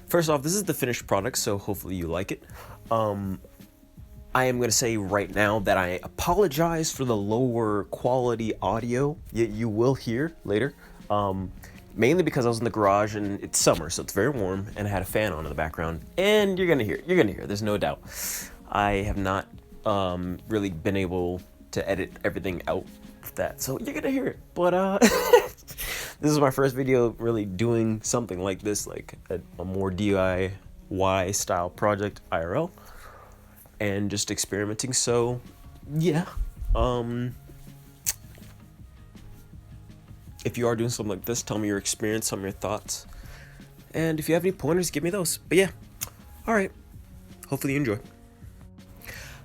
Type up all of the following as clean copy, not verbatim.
First off, this is the finished product, so hopefully you like it. I am going to say right now that I apologize for the lower quality audio you will hear later. Mainly because I was in the garage and it's summer, so it's very warm, and I had a fan on in the background, and you're gonna hear, there's no doubt. I have not really been able to edit everything out of that, so you're gonna hear it. But this is my first video really doing something like this, like a more DIY style project IRL, and just experimenting. So yeah, if you are doing something like this, tell me your experience, tell me your thoughts, and if you have any pointers, give me those. But yeah, all right, hopefully you enjoy.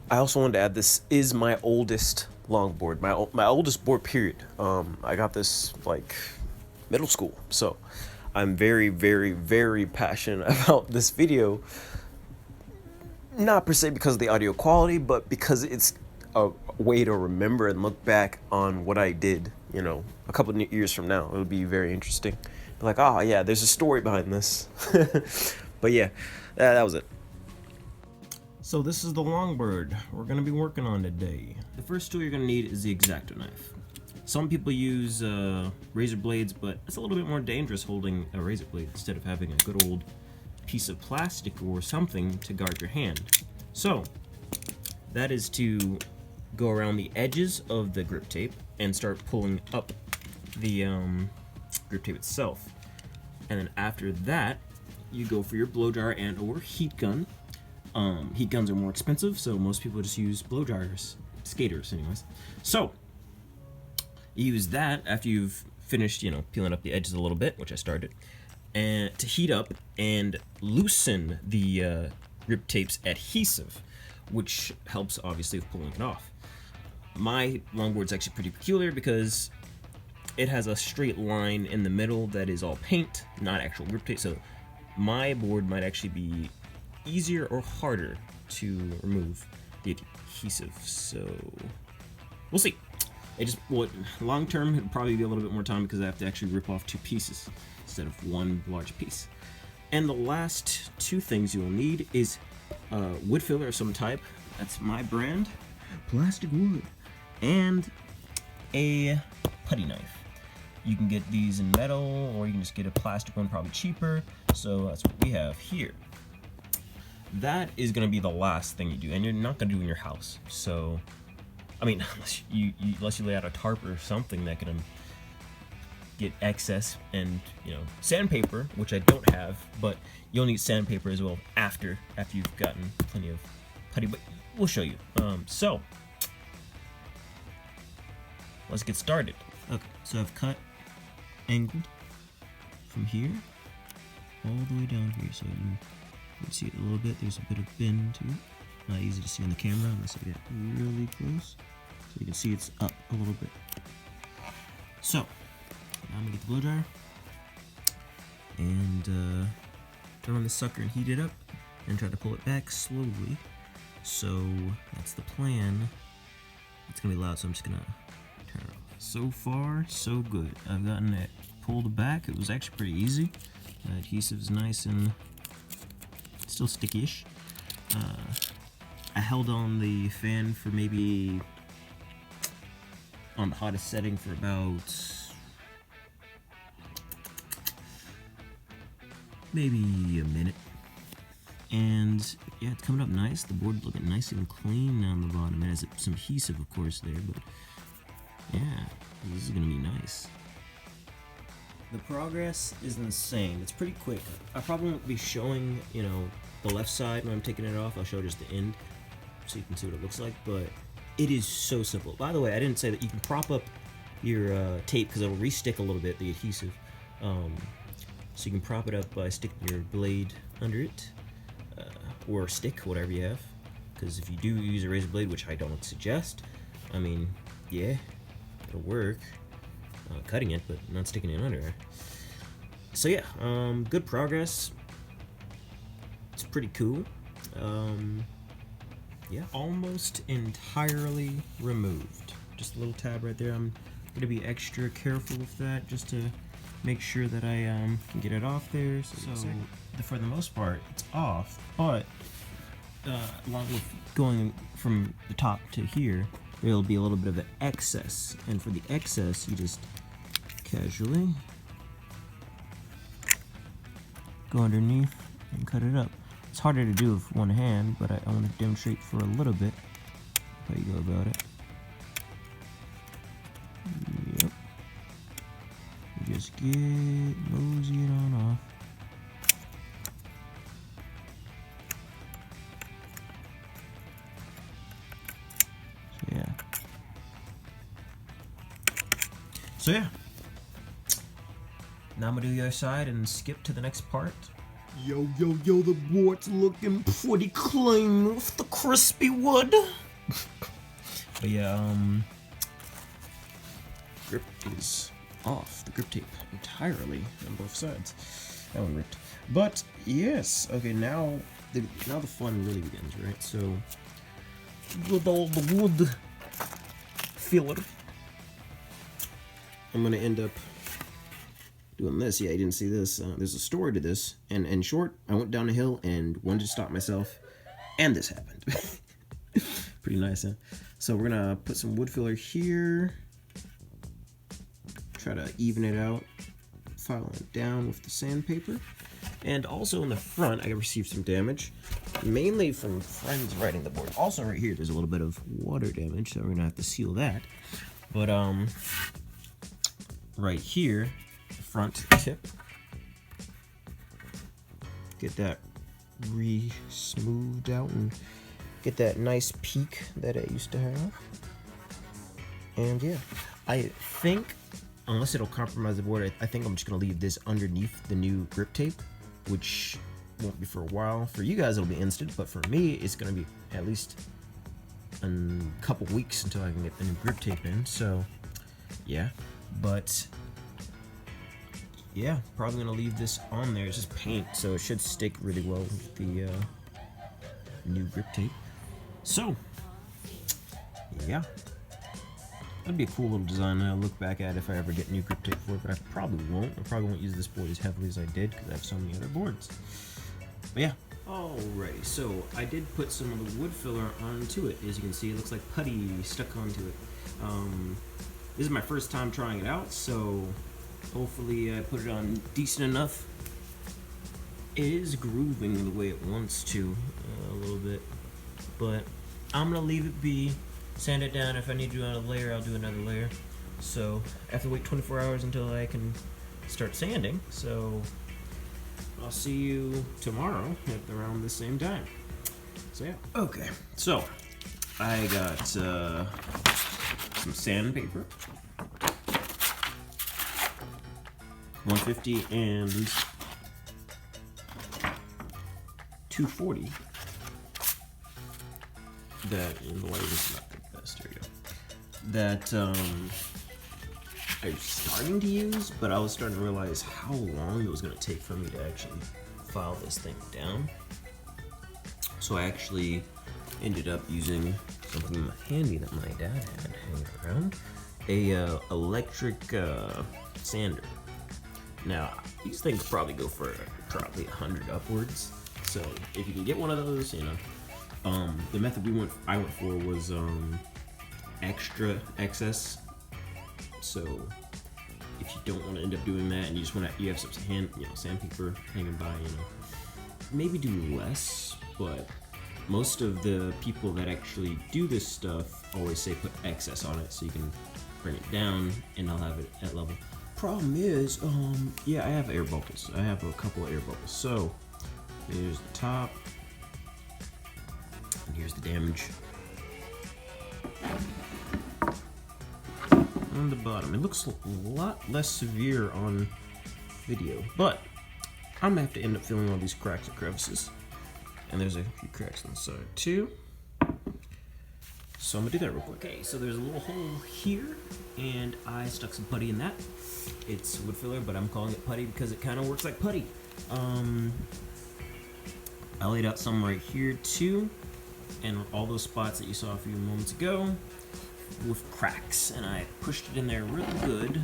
I also wanted to add, this is my oldest longboard, my oldest board, period. I got this like middle school, so I'm very, very, very passionate about this video. Not per se because of the audio quality, but because it's a way to remember and look back on what I did, you know, a couple of years from now. It'll be very interesting. Like, oh yeah, there's a story behind this. But yeah, that was it. So this is the longboard we're gonna be working on today. The first tool you're gonna need is the X-Acto knife. Some people use razor blades, but it's a little bit more dangerous holding a razor blade instead of having a good old piece of plastic or something to guard your hand. So that is to go around the edges of the grip tape and start pulling up the grip tape itself. And then after that, you go for your blow dryer and or heat gun. Heat guns are more expensive, so most people just use blow dryers, skaters anyways. So you use that after you've finished, you know, peeling up the edges a little bit, which I started, and to heat up and loosen the grip tape's adhesive, which helps obviously with pulling it off. My longboard's actually pretty peculiar because it has a straight line in the middle that is all paint, not actual grip tape, so my board might actually be easier or harder to remove the adhesive, so we'll see. It just, well, long term it'll probably be a little bit more time because I have to actually rip off 2 pieces instead of 1 large piece. And the last 2 things you will need is wood filler of some type. That's my brand, plastic wood, and a putty knife. You can get these in metal, or you can just get a plastic one, probably cheaper. So that's what we have here. That is going to be the last thing you do, and you're not going to do in your house. So, I mean, unless you lay out a tarp or something that can get excess, and, you know, sandpaper, which I don't have, but you'll need sandpaper as well after you've gotten plenty of putty, but we'll show you. So let's get started. Okay, so I've cut, angled from here all the way down here, so you can see it a little bit. There's a bit of bend to it. Not easy to see on the camera unless I get really close. So you can see it's up a little bit. So now I'm gonna get the blow dryer and turn on this sucker and heat it up and try to pull it back slowly. So that's the plan. It's gonna be loud, so I'm just gonna turn it off. So far, so good. I've gotten it pulled back. It was actually pretty easy. The adhesive is nice and still sticky-ish. I held on the fan for maybe on the hottest setting for about maybe a minute. And yeah, it's coming up nice. The board's looking nice and clean on the bottom. It has some adhesive, of course, there, but yeah, this is gonna be nice. The progress is insane. It's pretty quick. I probably won't be showing, you know, the left side when I'm taking it off. I'll show just the end so you can see what it looks like, but it is so simple. By the way, I didn't say that you can prop up your tape because it'll re-stick a little bit, the adhesive. So you can prop it up by sticking your blade under it, or stick, whatever you have. Because if you do use a razor blade, which I don't suggest, I mean, yeah, it'll work. Cutting it, but not sticking it under there. So yeah, good progress. It's pretty cool. Yeah, almost entirely removed. Just a little tab right there. I'm gonna be extra careful with that just to make sure that I can get it off there. So for the most part, it's off, but along with going from the top to here, there'll be a little bit of an excess, and for the excess, you just casually go underneath and cut it up. It's harder to do with one hand, but I want to demonstrate for a little bit how you go about it. Yep. You just mosey it on off. So yeah. Now I'm gonna do the other side and skip to the next part. Yo, the board's looking pretty clean with the crispy wood. But yeah, grip is off, the grip tape entirely on both sides. That one ripped. But yes, okay, now the fun really begins, right? So with all the wood filler, I'm gonna end up doing this. Yeah, I didn't see this. There's a story to this, and in short, I went down a hill and wanted to stop myself, and this happened. Pretty nice, huh? So we're gonna put some wood filler here, try to even it out, file it down with the sandpaper, and also in the front, I received some damage, mainly from friends riding the board. Also right here, there's a little bit of water damage, so we're gonna have to seal that. But right here, the front tip, get that re-smoothed out and get that nice peak that I used to have. And yeah, I think, unless it'll compromise the board, I think I'm just gonna leave this underneath the new grip tape, which won't be for a while. For you guys, it'll be instant, but for me, it's gonna be at least a couple weeks until I can get the new grip tape in. So yeah, but yeah, probably gonna leave this on there. It's just paint, so it should stick really well with the new grip tape. So yeah, that'd be a cool little design. I'll look back at if I ever get new grip tape for it, but I probably won't. I probably won't use this board as heavily as I did because I have so many other boards. But yeah. Alrighty, so I did put some of the wood filler onto it. As you can see, it looks like putty stuck onto it. This is my first time trying it out, so hopefully I put it on decent enough. It is grooving the way it wants to, a little bit, but I'm gonna leave it be, sand it down. If I need to do another layer, I'll do another layer. So I have to wait 24 hours until I can start sanding, so I'll see you tomorrow at around the same time. So yeah. Okay, so I got some sandpaper, 150 and 240. That, the light is not the best. Here we go. That I was starting to use, but I was starting to realize how long it was going to take for me to actually file this thing down. So I actually ended up using something handy that my dad had hanging around, a electric sander. Now these things probably go for probably 100 upwards. So if you can get one of those, you know, the method I went for was extra excess. So if you don't want to end up doing that and you just want to, you have some sandpaper hanging by, you know, maybe do less. But most of the people that actually do this stuff always say put excess on it so you can bring it down and I'll have it at level. Problem is, yeah, I have air bubbles. I have a couple of air bubbles. So here's the top, and here's the damage on the bottom. It looks a lot less severe on video, but I'm gonna have to end up filling all these cracks and crevices. And there's a few cracks on the side too. So I'm gonna do that real quick. Okay, so there's a little hole here, and I stuck some putty in that. It's wood filler, but I'm calling it putty because it kind of works like putty. I laid out some right here too, and all those spots that you saw a few moments ago with cracks, and I pushed it in there real good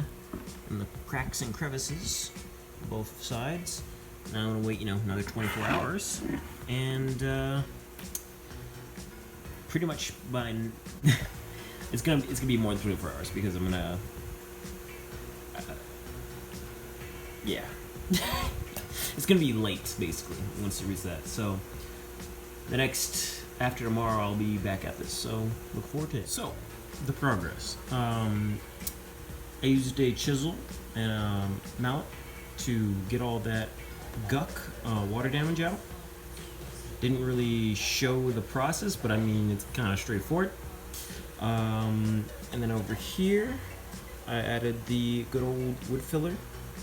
and the cracks and crevices on both sides. Now I'm gonna wait, another 24 hours, and pretty much by it's gonna be more than 24 hours because I'm gonna yeah. It's gonna be late basically once it reaches that. So the next after tomorrow I'll be back at this. So look forward to it. So the progress. I used a chisel and a mallet to get all that guck water damage out. Didn't really show the process, but I mean it's kind of straightforward. And then over here I added the good old wood filler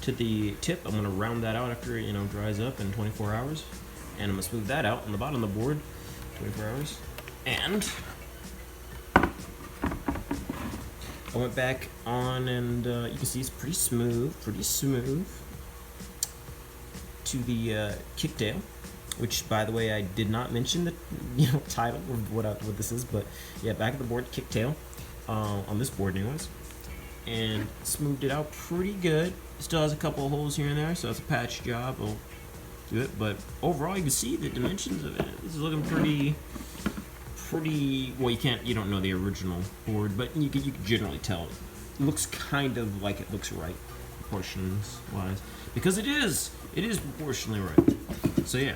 to the tip. I'm gonna round that out after it dries up in 24 hours, and I'm gonna smooth that out on the bottom of the board 24 hours. And I went back on, and you can see it's pretty smooth to the kicktail, which by the way I did not mention the title of what this is, but yeah, back of the board kicktail on this board anyways, and smoothed it out pretty good. Still has a couple of holes here and there, so it's a patch job. I'll do it, but overall you can see the dimensions of it. This is looking pretty. Well, you don't know the original board, but you can generally tell. It looks kind of like it looks right, proportions wise, because it is proportionally right. So yeah,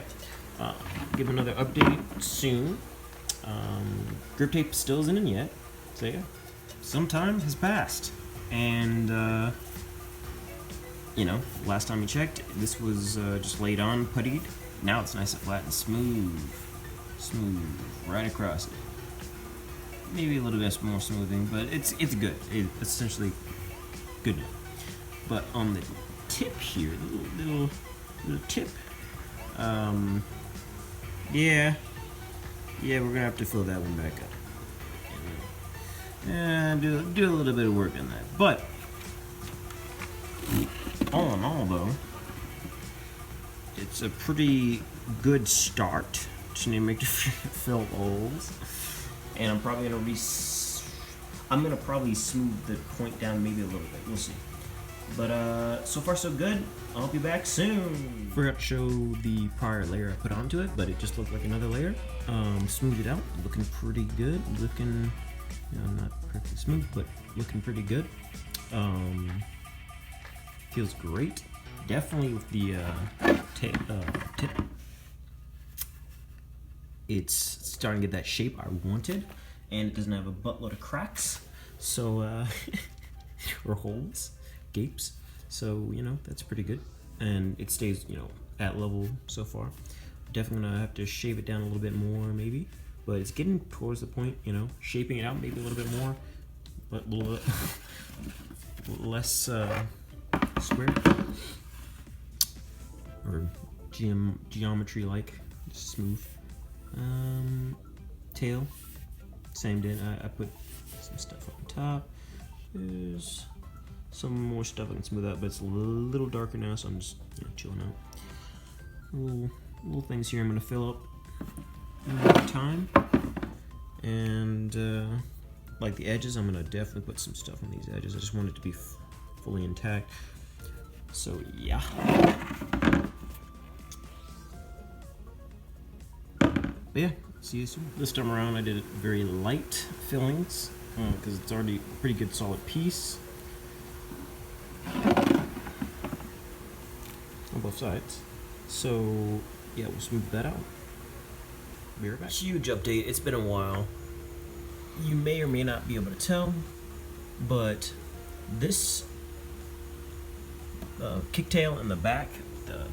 give another update soon. Grip tape still isn't in yet, so yeah, some time has passed, and last time you checked, this was just laid on, puttied. Now it's nice and flat and smooth right across it. Maybe a little bit more smoothing, but it's good. It's essentially good now. But on the tip here, the little tip, yeah, we're gonna have to fill that one back up. And do a little bit of work on that. But all in all, though, it's a pretty good start to make the fill holes. And I'm probably gonna probably smooth the point down maybe a little bit. We'll see. But so far so good. I'll be back soon. Forgot to show the prior layer I put onto it, but it just looked like another layer. Smoothed it out, looking pretty good. Looking, not perfectly smooth, but looking pretty good. Feels great. Definitely with the tip. It's starting to get that shape I wanted, and it doesn't have a buttload of cracks, so or holes, gapes. So that's pretty good, and it stays at level so far. Definitely gonna have to shave it down a little bit more maybe, but it's getting towards the point. Shaping it out maybe a little bit more, but a little bit less square or geometry like, smooth. Tail, same did. I put some stuff on top. There's some more stuff I can smooth out, but it's a little darker now, so I'm just chilling out. Little things here I'm gonna fill up over time, and like the edges, I'm gonna definitely put some stuff on these edges. I just want it to be fully intact. So yeah. But yeah, see you soon. This time around I did very light fillings because it's already a pretty good solid piece on both sides. So yeah, we'll smooth that out. Be right back. Huge update. It's been a while. You may or may not be able to tell, but this kicktail in the back, the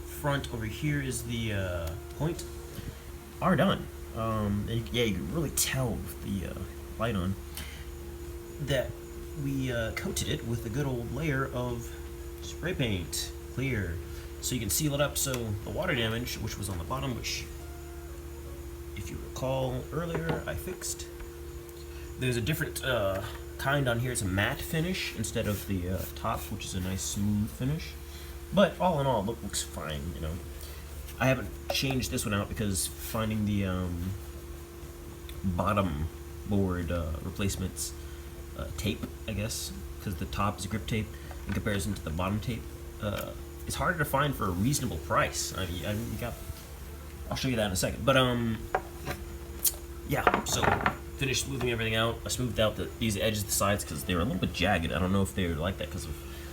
front over here is the point, are done. Yeah, you can really tell with the light on that we coated it with a good old layer of spray paint, clear, so you can seal it up. So the water damage, which was on the bottom, which if you recall earlier I fixed, there's a different kind on here. It's a matte finish instead of the top, which is a nice smooth finish. But all in all, it looks fine. I haven't changed this one out because finding the bottom board replacements tape, I guess, because the top is grip tape in comparison to the bottom tape. It's harder to find for a reasonable price. I'll show you that in a second. But yeah. So finished smoothing everything out. I smoothed out these edges, the sides, because they were a little bit jagged. I don't know if they were like that because of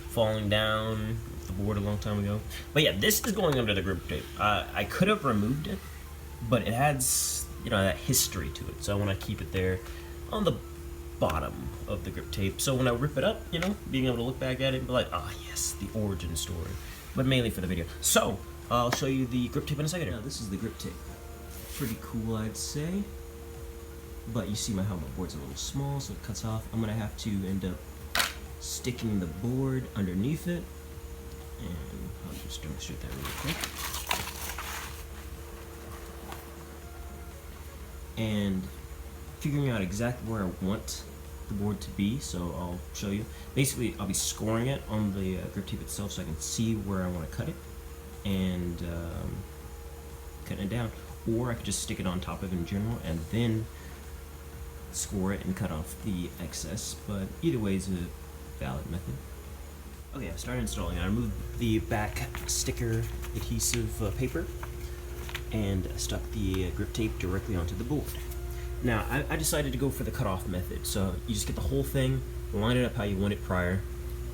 falling down the board a long time ago. But yeah, this is going under the grip tape. I could have removed it, but it has, you know, that history to it. So I want to keep it there on the bottom of the grip tape. So when I rip it up, you know, being able to look back at it and be like, ah, yes, the origin story. But mainly for the video. So I'll show you the grip tape in a second. Now this is the grip tape. Pretty cool, I'd say. But you see my helmet board's a little small, so it cuts off. I'm gonna have to end up sticking the board underneath it. And I'll just demonstrate that really quick. And figuring out exactly where I want the board to be, so I'll show you. Basically, I'll be scoring it on the grip tape itself so I can see where I want to cut it and cutting it down. Or I could just stick it on top of it in general and then score it and cut off the excess, but either way is a valid method. Okay, I started installing it. I removed the back sticker adhesive paper and stuck the grip tape directly onto the board. Now, I decided to go for the cutoff method. So you just get the whole thing, line it up how you want it prior,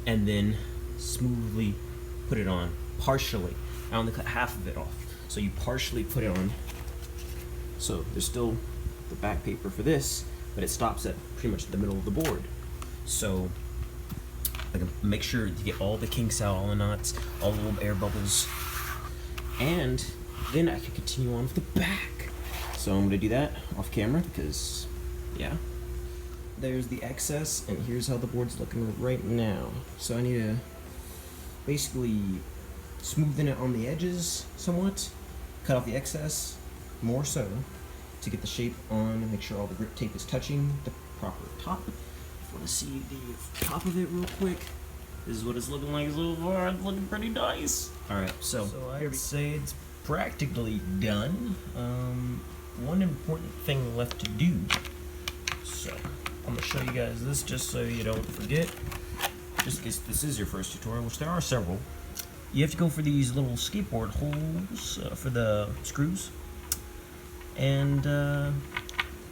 and then smoothly put it on partially. I only cut half of it off. So you partially put it on. So there's still the back paper for this, but it stops at pretty much the middle of the board. So I can make sure you get all the kinks out, all the knots, all the little air bubbles, and then I can continue on with the back. So I'm gonna do that off camera because, yeah. There's the excess, and here's how the board's looking right now. So I need to basically smoothen it on the edges somewhat, cut off the excess more so to get the shape on and make sure all the grip tape is touching the proper top. If you want to see the top of it real quick, this is what it's looking like so far. It's looking pretty nice. Alright, so I'd say it's practically done. One important thing left to do. So I'm gonna show you guys this just so you don't forget. Just in case this is your first tutorial, which there are several. You have to go for these little skateboard holes for the screws and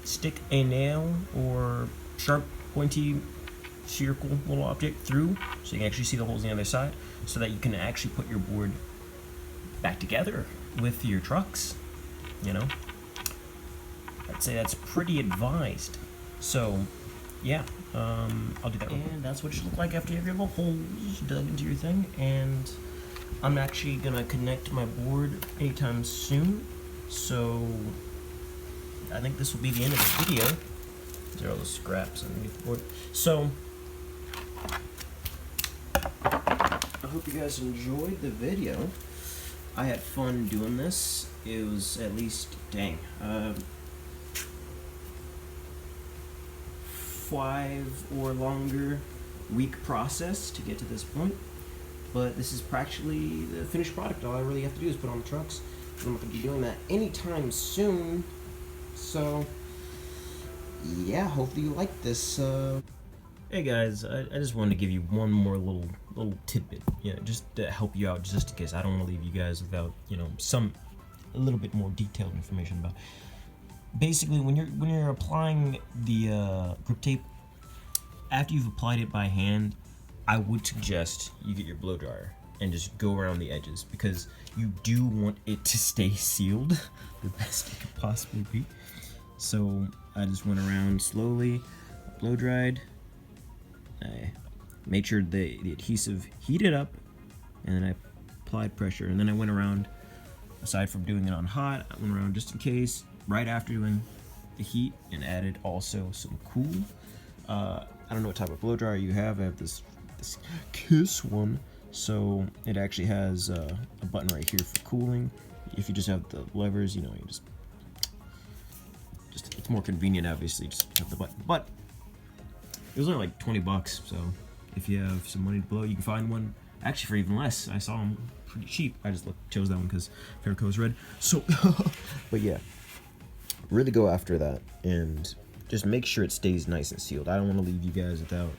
stick a nail or sharp, pointy, spherical little object through so you can actually see the holes on the other side so that you can actually put your board back together with your trucks, you know. I'd say that's pretty advised. So, yeah, I'll do that real quick. And that's what it should look like after you have your little holes dug into your thing. And I'm actually gonna connect my board anytime soon. So, I think this will be the end of the video. There are all the scraps underneath the board. So, I hope you guys enjoyed the video. I had fun doing this. It was at least, dang, 5 or longer week process to get to this point, but this is practically the finished product. All I really have to do is put on the trucks. I'm not going to be doing that anytime soon, so yeah, hopefully you like this. Hey guys, I just wanted to give you one more little tidbit, just to help you out, just in case. I don't want to leave you guys without, a little bit more detailed information about. Basically, when you're applying the grip tape, after you've applied it by hand, I would suggest you get your blow dryer and just go around the edges because you do want it to stay sealed the best it could possibly be. So I just went around slowly, blow dried. I made sure the adhesive heated up, and then I applied pressure, and then I went around. Aside from doing it on hot, I went around just in case. Right after doing the heat, and added also some cool. I don't know what type of blow dryer you have. I have this Kiss one, so it actually has a button right here for cooling. If you just have the levers, you just it's more convenient, obviously, just have the button. But it was only like $20, so if you have some money to blow, you can find one actually for even less. I saw them pretty cheap. I just chose that one because favorite color is red. So, but yeah. Really go after that and just make sure it stays nice and sealed. I don't want to leave you guys without,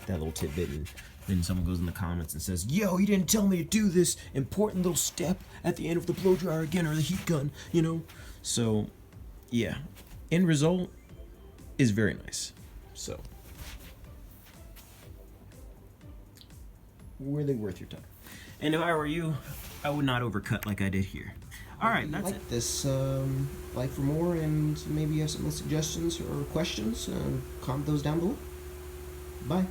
that little tidbit, and then someone goes in the comments and says, "Yo, you didn't tell me to do this important little step at the end of the blow dryer again, or the heat gun," you know. So, yeah, end result is very nice. So, really worth your time. And if I were you, I would not overcut like I did here. All right, that's it. This, like for more, and maybe you have some suggestions or questions, comment those down below. Bye.